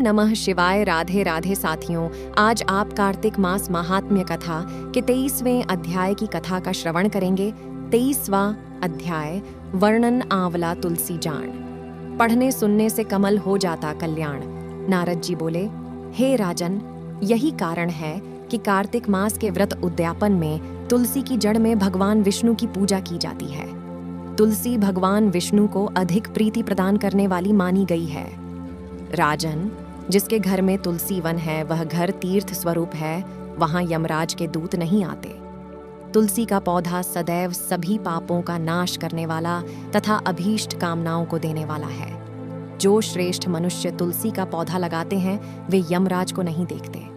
नमः शिवाय। राधे राधे साथियों, आज आप कार्तिक मास महात्म्य कथा के 23वें अध्याय की कथा का श्रवण करेंगे। 23वां अध्याय, वर्णन आंवला तुलसी जान। पढ़ने सुनने से कमल हो जाता कल्याण। नारद जी बोले, हे राजन, यही कारण है कि कार्तिक मास के व्रत उद्यापन में तुलसी की जड़ में भगवान विष्णु की पूजा की जाती है। तुलसी भगवान विष्णु को अधिक प्रीति प्रदान करने वाली मानी गई है। राजन, जिसके घर में तुलसी वन है वह घर तीर्थ स्वरूप है, वहां यमराज के दूत नहीं आते। तुलसी का पौधा सदैव सभी पापों का नाश करने वाला तथा अभीष्ट कामनाओं को देने वाला है। जो श्रेष्ठ मनुष्य तुलसी का पौधा लगाते हैं वे यमराज को नहीं देखते।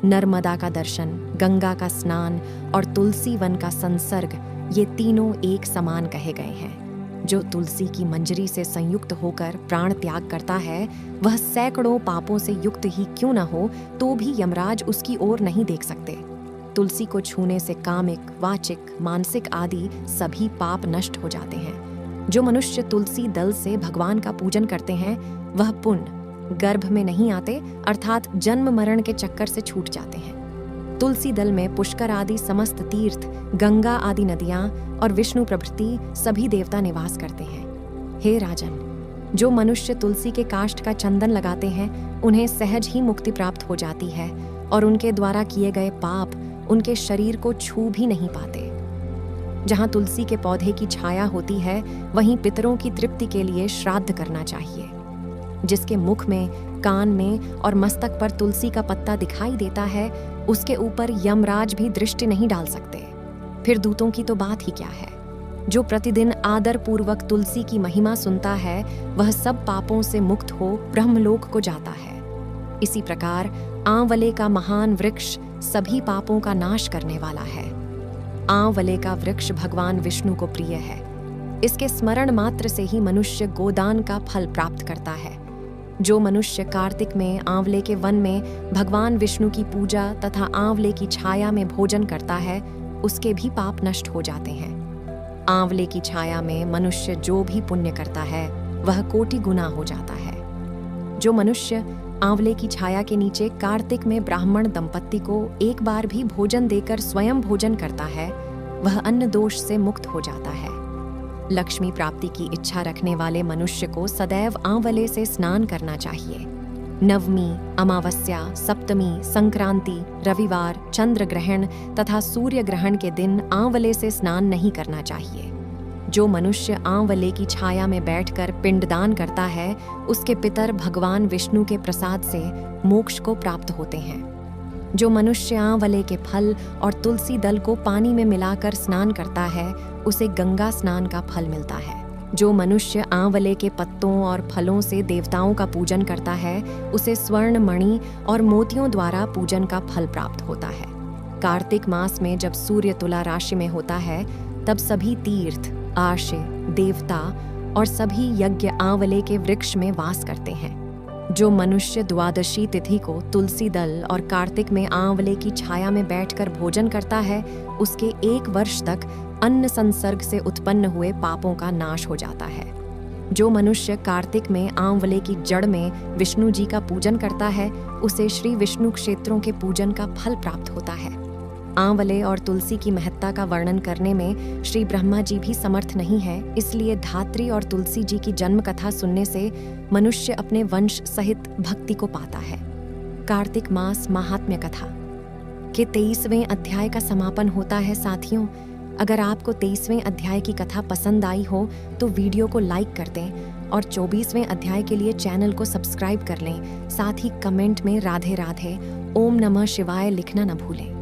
नर्मदा का दर्शन, गंगा का स्नान और तुलसी वन का संसर्ग, ये तीनों एक समान कहे गए हैं। जो तुलसी की मंजरी से संयुक्त होकर प्राण त्याग करता है वह सैकड़ों पापों से युक्त ही क्यों न हो तो भी यमराज उसकी ओर नहीं देख सकते। तुलसी को छूने से कामिक, वाचिक, मानसिक आदि सभी पाप नष्ट हो जाते हैं। जो मनुष्य तुलसी दल से भगवान का पूजन करते हैं वह पुण्य गर्भ में नहीं आते, अर्थात जन्म मरण के चक्कर से छूट जाते हैं। तुलसी दल में पुष्कर आदि समस्त तीर्थ, गंगा आदि नदियां और विष्णु प्रभृति सभी देवता निवास करते हैं। हे राजन, जो मनुष्य तुलसी के काष्ठ का चंदन लगाते हैं उन्हें सहज ही मुक्ति प्राप्त हो जाती है और उनके द्वारा किए गए पाप उनके शरीर को छू भी नहीं पाते। जहां तुलसी के पौधे की छाया होती है वहीं पितरों की तृप्ति के लिए श्राद्ध करना चाहिए। जिसके मुख में, कान में और मस्तक पर तुलसी का पत्ता दिखाई देता है उसके ऊपर यमराज भी दृष्टि नहीं डाल सकते। फिर दूतों की तो बात ही क्या है। जो प्रतिदिन आदर पूर्वक तुलसी की महिमा सुनता है वह सब पापों से मुक्त हो ब्रह्मलोक को जाता है। इसी प्रकार आंवले का महान वृक्ष सभी पापों का नाश करने वाला है। आंवले का वृक्ष भगवान विष्णु को प्रिय है। इसके स्मरण मात्र से ही मनुष्य गोदान का फल प्राप्त करता है। जो मनुष्य कार्तिक में आंवले के वन में भगवान विष्णु की पूजा तथा आंवले की छाया में भोजन करता है उसके भी पाप नष्ट हो जाते हैं। आंवले की छाया में मनुष्य जो भी पुण्य करता है वह कोटि गुना हो जाता है। जो मनुष्य आंवले की छाया के नीचे कार्तिक में ब्राह्मण दंपत्ति को एक बार भी भोजन देकर स्वयं भोजन करता है वह अन्न दोष से मुक्त हो जाता है। लक्ष्मी प्राप्ति की इच्छा रखने वाले मनुष्य को सदैव आंवले से स्नान करना चाहिए। नवमी, अमावस्या, सप्तमी, संक्रांति, रविवार, चंद्र ग्रहण तथा सूर्य ग्रहण के दिन आंवले से स्नान नहीं करना चाहिए। जो मनुष्य आंवले की छाया में बैठकर पिंडदान करता है उसके पितर भगवान विष्णु के प्रसाद से मोक्ष को प्राप्त होते हैं। जो मनुष्य आंवले के फल और तुलसी दल को पानी में मिलाकर स्नान करता है उसे गंगा स्नान का फल मिलता है। जो मनुष्य आंवले के पत्तों और फलों से देवताओं का पूजन करता है उसे स्वर्ण, मणि और मोतियों द्वारा पूजन का फल प्राप्त होता है। कार्तिक मास में जब सूर्य तुला राशि में होता है तब सभी तीर्थ, आर्षे, देवता और सभी यज्ञ आंवले के वृक्ष में वास करते हैं। जो मनुष्य द्वादशी तिथि को तुलसी दल और कार्तिक में आंवले की छाया में बैठकर भोजन करता है उसके 1 वर्ष तक अन्न संसर्ग से उत्पन्न हुए पापों का नाश हो जाता है। जो मनुष्य कार्तिक में आंवले की जड़ में विष्णु जी का पूजन करता है उसे श्री विष्णु क्षेत्रों के पूजन का फल प्राप्त होता है। आंवले और तुलसी की महत्ता का वर्णन करने में श्री ब्रह्मा जी भी समर्थ नहीं है, इसलिए धात्री और तुलसी जी की जन्म कथा सुनने से मनुष्य अपने वंश सहित भक्ति को पाता है। कार्तिक मास महात्म्य कथा के 23वें अध्याय का समापन होता है। साथियों, अगर आपको 23वें अध्याय की कथा पसंद आई हो तो वीडियो को लाइक कर दें और 24वें अध्याय के लिए चैनल को सब्सक्राइब कर लें। साथ ही कमेंट में राधे राधे, ओम नमः शिवाय लिखना न भूलें।